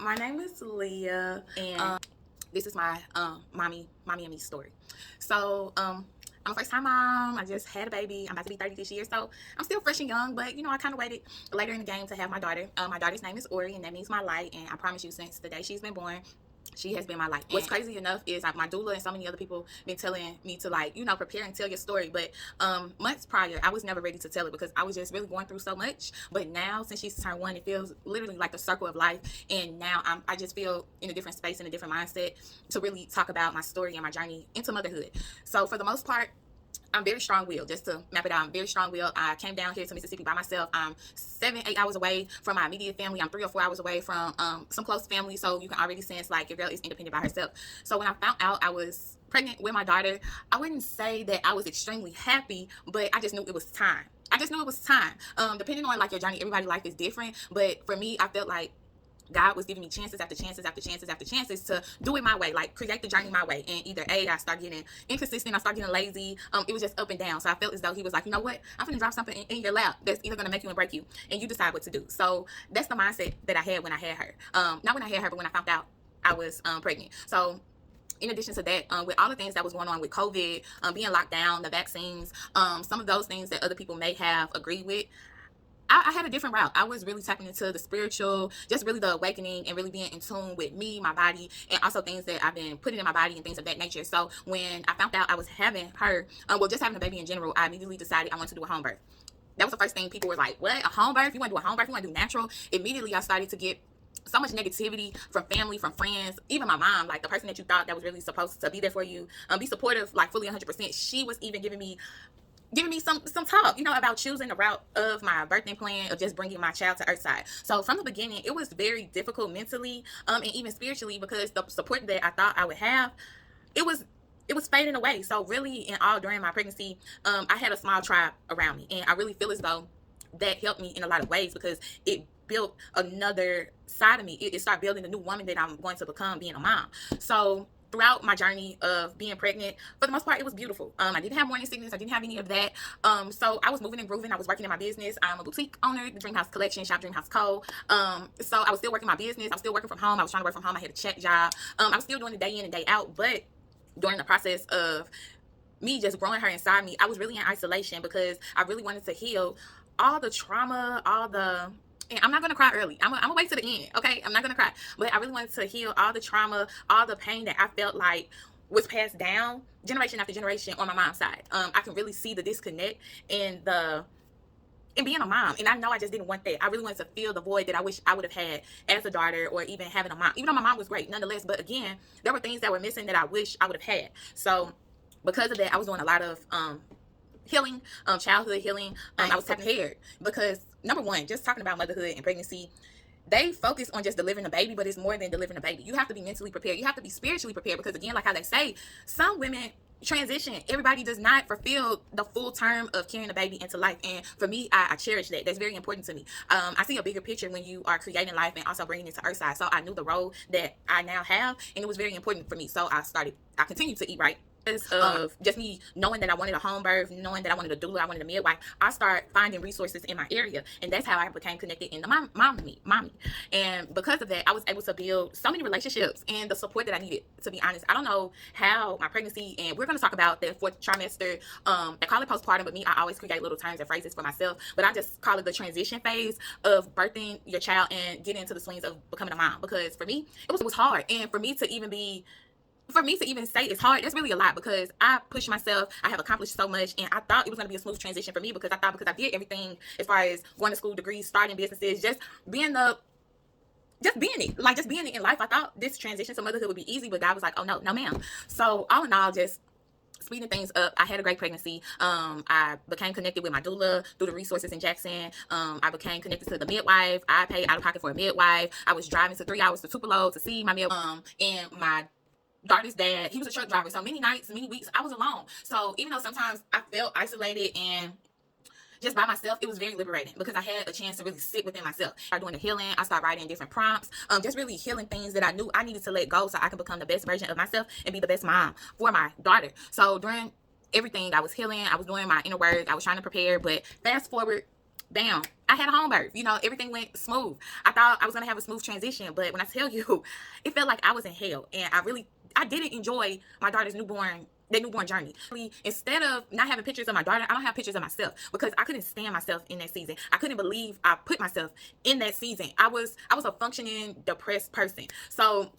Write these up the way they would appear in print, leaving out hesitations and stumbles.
My name is Leah, and this is my mommy and me story. So I'm a first time mom. I just had a baby. I'm about to be 30 this year, so I'm still fresh and young. But I kind of waited later in the game to have my daughter. My daughter's name is Ori, and that means my light. And I promise you, since the day she's been born, she has been my life. What's crazy enough is my doula and so many other people been telling me to prepare and tell your story. But months prior, I was never ready to tell it because I was just really going through so much. But now, since she's turned 1, it feels literally like the circle of life. And now I just feel in a different space, in a different mindset to really talk about my story and my journey into motherhood. So for the most part, I'm very strong-willed. Just to map it out, I'm very strong-willed. I came down here to Mississippi by myself. I'm 7-8 hours away from my immediate family. I'm 3 or 4 hours away from some close family. So you can already sense like your girl is independent by herself. So when I found out I was pregnant with my daughter, I wouldn't say that I was extremely happy, but I just knew it was time. Depending on your journey, everybody's life is different. But for me, I felt like God was giving me chances after chances after chances after chances to do it my way, create the journey my way. And either I start getting inconsistent, I start getting lazy. It was just up and down. So I felt as though he was like, you know what? I'm going to drop something in your lap that's either going to make you and break you, and you decide what to do. So that's the mindset that I had when I had her. Not when I had her, but when I found out I was pregnant. So in addition to that, with all the things that was going on with COVID, being locked down, the vaccines, some of those things that other people may have agreed with, I had a different route. I was really tapping into the spiritual, just really the awakening and really being in tune with me, my body, and also things that I've been putting in my body and things of that nature. So when I found out I was having her, just having a baby in general, I immediately decided I wanted to do a home birth. That was the first thing people were like, what, a home birth? You want to do a home birth? You want to do natural? Immediately I started to get so much negativity from family, from friends, even my mom, the person that you thought that was really supposed to be there for you, be supportive, fully 100%. She was even giving me some talk, about choosing the route of my birthing plan, of just bringing my child to earthside. So from the beginning, it was very difficult mentally, and even spiritually, because the support that I thought I would have, it was fading away. So really, during my pregnancy, I had a small tribe around me, and I really feel as though that helped me in a lot of ways, because it built another side of me. It started building the new woman that I'm going to become, being a mom. So throughout my journey of being pregnant, for the most part, it was beautiful. I didn't have morning sickness. I didn't have any of that. So I was moving and grooving. I was working in my business. I'm a boutique owner, the Dream House Collection, Shop Dream House Co. So I was still working my business. I was still working from home. I was trying to work from home. I had a check job. I was still doing it day in and day out. But during the process of me just growing her inside me, I was really in isolation, because I really wanted to heal all the trauma, and I'm not going to cry early. I'm going to wait to the end, okay? I'm not going to cry. But I really wanted to heal all the trauma, all the pain that I felt like was passed down generation after generation on my mom's side. I can really see the disconnect in being a mom. And I know I just didn't want that. I really wanted to fill the void that I wish I would have had as a daughter, or even having a mom. Even though my mom was great, nonetheless. But again, there were things that were missing that I wish I would have had. So because of that, I was doing a lot of healing, childhood healing. I was prepared, because number one, just talking about motherhood and pregnancy, they focus on just delivering a baby, but it's more than delivering a baby. You have to be mentally prepared. You have to be spiritually prepared, because again, like how they say, some women transition. Everybody does not fulfill the full term of carrying a baby into life. And for me, I cherish that. That's very important to me. I see a bigger picture when you are creating life and also bringing it to earthside. So I knew the role that I now have, and it was very important for me. So I continued to eat right. Of just me knowing that I wanted a home birth, knowing that I wanted a doula, I wanted a midwife, I started finding resources in my area, and that's how I became connected in the mommy. And because of that, I was able to build so many relationships and the support that I needed. To be honest, I don't know how my pregnancy, and we're going to talk about the 4th trimester. They call it postpartum, but me, I always create little terms and phrases for myself. But I just call it the transition phase of birthing your child and getting into the swings of becoming a mom. Because for me, it was hard, and for me to even say it's hard, that's really a lot, because I pushed myself. I have accomplished so much, and I thought it was going to be a smooth transition for me, because I did everything as far as going to school, degrees, starting businesses, just being it in life. I thought this transition to motherhood would be easy, but God was like, oh no ma'am. So all in all, just speeding things up, I had a great pregnancy. I became connected with my doula through the resources in Jackson. I became connected to the midwife. I paid out of pocket for a midwife. I was driving to 3 hours to Tupelo to see my midwife. And my daughter's dad, he was a truck driver. So many nights, many weeks, I was alone. So even though sometimes I felt isolated and just by myself, it was very liberating, because I had a chance to really sit within myself. I started doing the healing. I started writing different prompts, just really healing things that I knew I needed to let go, so I can become the best version of myself and be the best mom for my daughter. So during everything, I was healing. I was doing my inner work. I was trying to prepare. But fast forward bam, I had a home birth. You know, everything went smooth. I thought I was going to have a smooth transition, but when I tell you, it felt like I was in hell. And I didn't enjoy my daughter's newborn journey. Instead of not having pictures of my daughter, I don't have pictures of myself because I couldn't stand myself in that season. I couldn't believe I put myself in that season. I was a functioning depressed person. So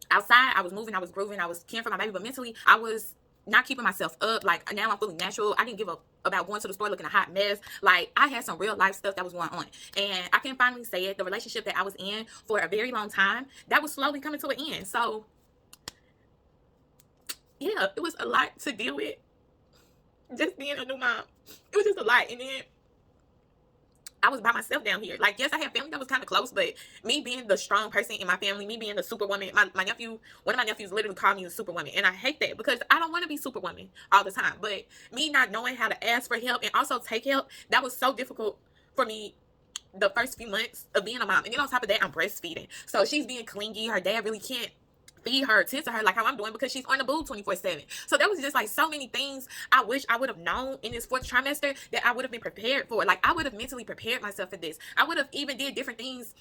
outside, I was moving, I was grooving, I was caring for my baby, but mentally, I was not keeping myself up. Like, now I'm feeling natural. I didn't give up about going to the store looking a hot mess. Like, I had some real life stuff that was going on, and I can finally say it. The relationship that I was in for a very long time, that was slowly coming to an end. So yeah, it was a lot to deal with, just being a new mom. It was just a lot. And then I was by myself down here. Like, yes, I had family that was kind of close, but me being the strong person in my family, me being the superwoman, my nephew, one of my nephews literally called me the superwoman. And I hate that because I don't want to be superwoman all the time. But me not knowing how to ask for help and also take help, that was so difficult for me the first few months of being a mom. And then on top of that, I'm breastfeeding. So she's being clingy. Her dad really can't feed her, tend to her like how I'm doing because she's on the boob 24/7. So there was just like so many things I wish I would have known in this 4th trimester that I would have been prepared for. Like, I would have mentally prepared myself for this. I would have even did different things.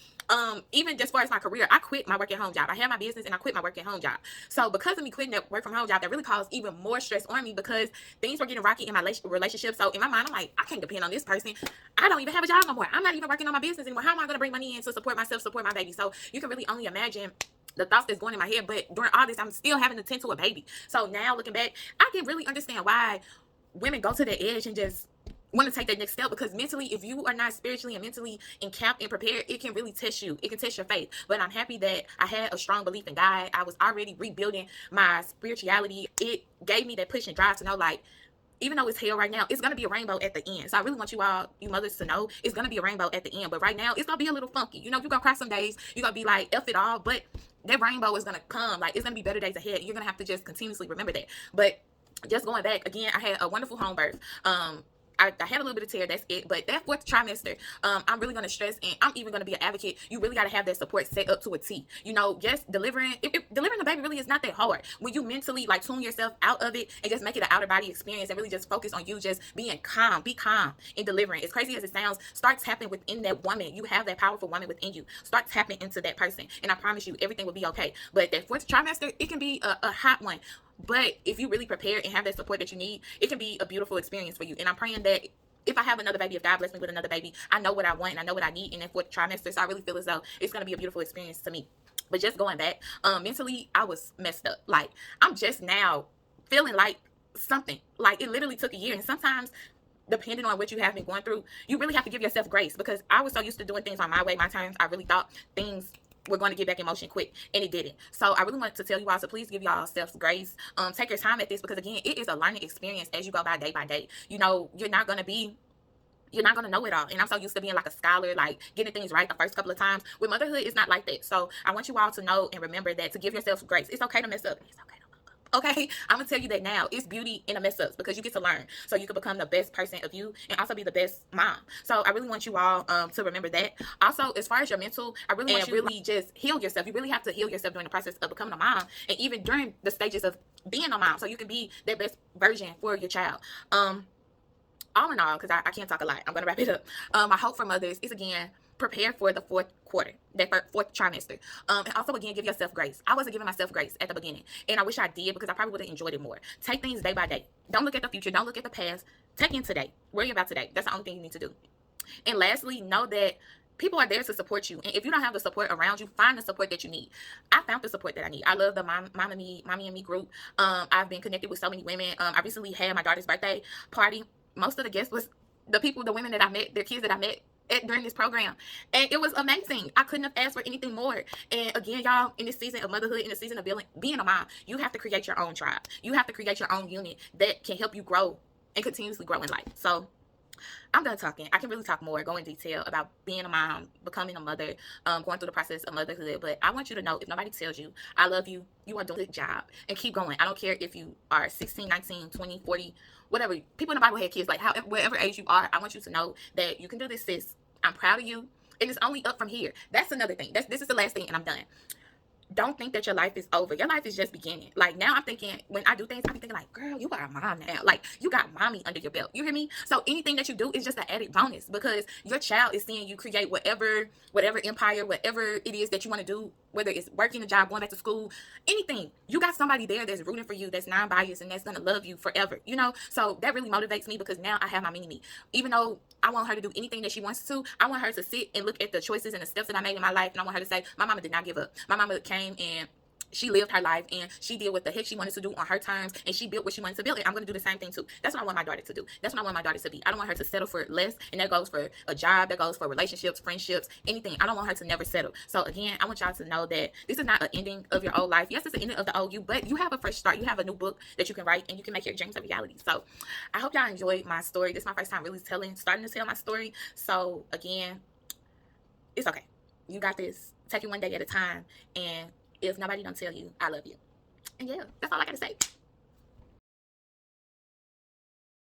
Even just as far as my career, I quit my work at home job. I had my business and I quit my work at home job. So because of me quitting that work from home job, that really caused even more stress on me because things were getting rocky in my relationship. So in my mind, I'm like, I can't depend on this person. I don't even have a job no more. I'm not even working on my business anymore. How am I going to bring money in to support myself, support my baby? So you can really only imagine the thoughts that's going in my head. But during all this, I'm still having to tend to a baby. So now looking back, I can really understand why women go to the edge and just want to take that next step, because mentally, if you are not spiritually and mentally encamped and prepared, it can really test you. It can test your faith. But I'm happy that I had a strong belief in God. I was already rebuilding my spirituality. It gave me that push and drive to know, like, even though it's hell right now, it's going to be a rainbow at the end. So I really want you all, you mothers, to know it's going to be a rainbow at the end. But right now, it's going to be a little funky. You know, you're going to cry some days. You're going to be like, F it all. But that rainbow is going to come. Like, it's going to be better days ahead. You're going to have to just continuously remember that. But just going back, again, I had a wonderful home birth. I had a little bit of tear, that's it. But that 4th trimester, I'm really going to stress, and I'm even going to be an advocate. You really got to have that support set up to a T. You know, just delivering a baby really is not that hard. When you mentally, like, tune yourself out of it and just make it an outer body experience and really just focus on you just being calm. Be calm in delivering. As crazy as it sounds, start tapping within that woman. You have that powerful woman within you. Start tapping into that person, and I promise you, everything will be okay. But that 4th trimester, it can be a hot one. But if you really prepare and have that support that you need, it can be a beautiful experience for you. And I'm praying that if I have another baby, if God bless me with another baby, I know what I want and I know what I need in that 4th trimester. So I really feel as though it's going to be a beautiful experience to me. But just going back, mentally, I was messed up. Like, I'm just now feeling like something. Like, it literally took a year. And sometimes, depending on what you have been going through, you really have to give yourself grace, because I was so used to doing things on my way, my terms. I really thought things we're going to get back in motion quick, and it didn't. So I really wanted to tell you all, so please give y'all self grace. Take your time at this, because again, it is a learning experience as you go by day. You know, you're not going to know it all. And I'm so used to being like a scholar, like getting things right the first couple of times. With motherhood, it's not like that. So I want you all to know and remember that, to give yourself grace. It's okay to mess up. It's okay to fuck up. Okay, I'm gonna tell you that now. It's beauty in the mess ups, because you get to learn, so you can become the best person of you and also be the best mom. So I really want you all to remember that. Also, as far as your mental, I really want you to really just heal yourself. You really have to heal yourself during the process of becoming a mom, and even during the stages of being a mom, so you can be that best version for your child. All in all, because I can't talk a lot, I'm going to wrap it up. My hope for mothers is, again, prepare for the 4th quarter, that 4th trimester. And also, again, give yourself grace. I wasn't giving myself grace at the beginning, and I wish I did, because I probably would have enjoyed it more. Take things day by day. Don't look at the future. Don't look at the past. Take in today. Worry about today. That's the only thing you need to do. And lastly, know that people are there to support you. And if you don't have the support around you, find the support that you need. I found the support that I need. I love the Mommy and Me group. I've been connected with so many women. I recently had my daughter's birthday party. Most of the guests was the women that I met, the kids that I met during this program, and it was amazing. I couldn't have asked for anything more. And again, y'all, in this season of motherhood, in the season of being a mom, you have to create your own tribe. You have to create your own unit that can help you grow and continuously grow in life. So I'm done talking. I can really talk more, go in detail about being a mom, becoming a mother, going through the process of motherhood. But I want you to know, if nobody tells you, I love you, you are doing a good job. And keep going. I don't care if you are 16, 19, 20, 40, whatever. People in the Bible had kids. Like, whatever age you are, I want you to know that you can do this, sis. I'm proud of you. And it's only up from here. That's another thing. This is the last thing, and I'm done. don't think that your life is over. Your life is just beginning. Like, now I'm thinking, when I do things, I be thinking like, girl, you got a mom now. Like, you got mommy under your belt. You hear me? So anything that you do is just an added bonus, because your child is seeing you create whatever empire, whatever it is that you want to do, whether it's working a job, going back to school, anything. You got somebody there that's rooting for you, that's non-biased, and that's going to love you forever, you know? So that really motivates me, because now I have my mini-me. Even though I want her to do anything that she wants to, I want her to sit and look at the choices and the steps that I made in my life, and I want her to say, my mama did not give up. My mama came and she lived her life, and she did what the heck she wanted to do on her terms, and she built what she wanted to build, and I'm going to do the same thing too. That's what I want my daughter to do. That's what I want my daughter to be. I don't want her to settle for less, and that goes for a job, that goes for relationships, friendships, anything. I don't want her to never settle. So again, I want y'all to know that this is not an ending of your old life. Yes, it's the ending of the old you, but you have a fresh start. You have a new book that you can write, and you can make your dreams a reality. So I hope y'all enjoyed my story. This is my first time really starting to tell my story. So again, it's okay. You got this. Take it one day at a time, and if nobody don't tell you, I love you. And yeah, that's all I gotta say.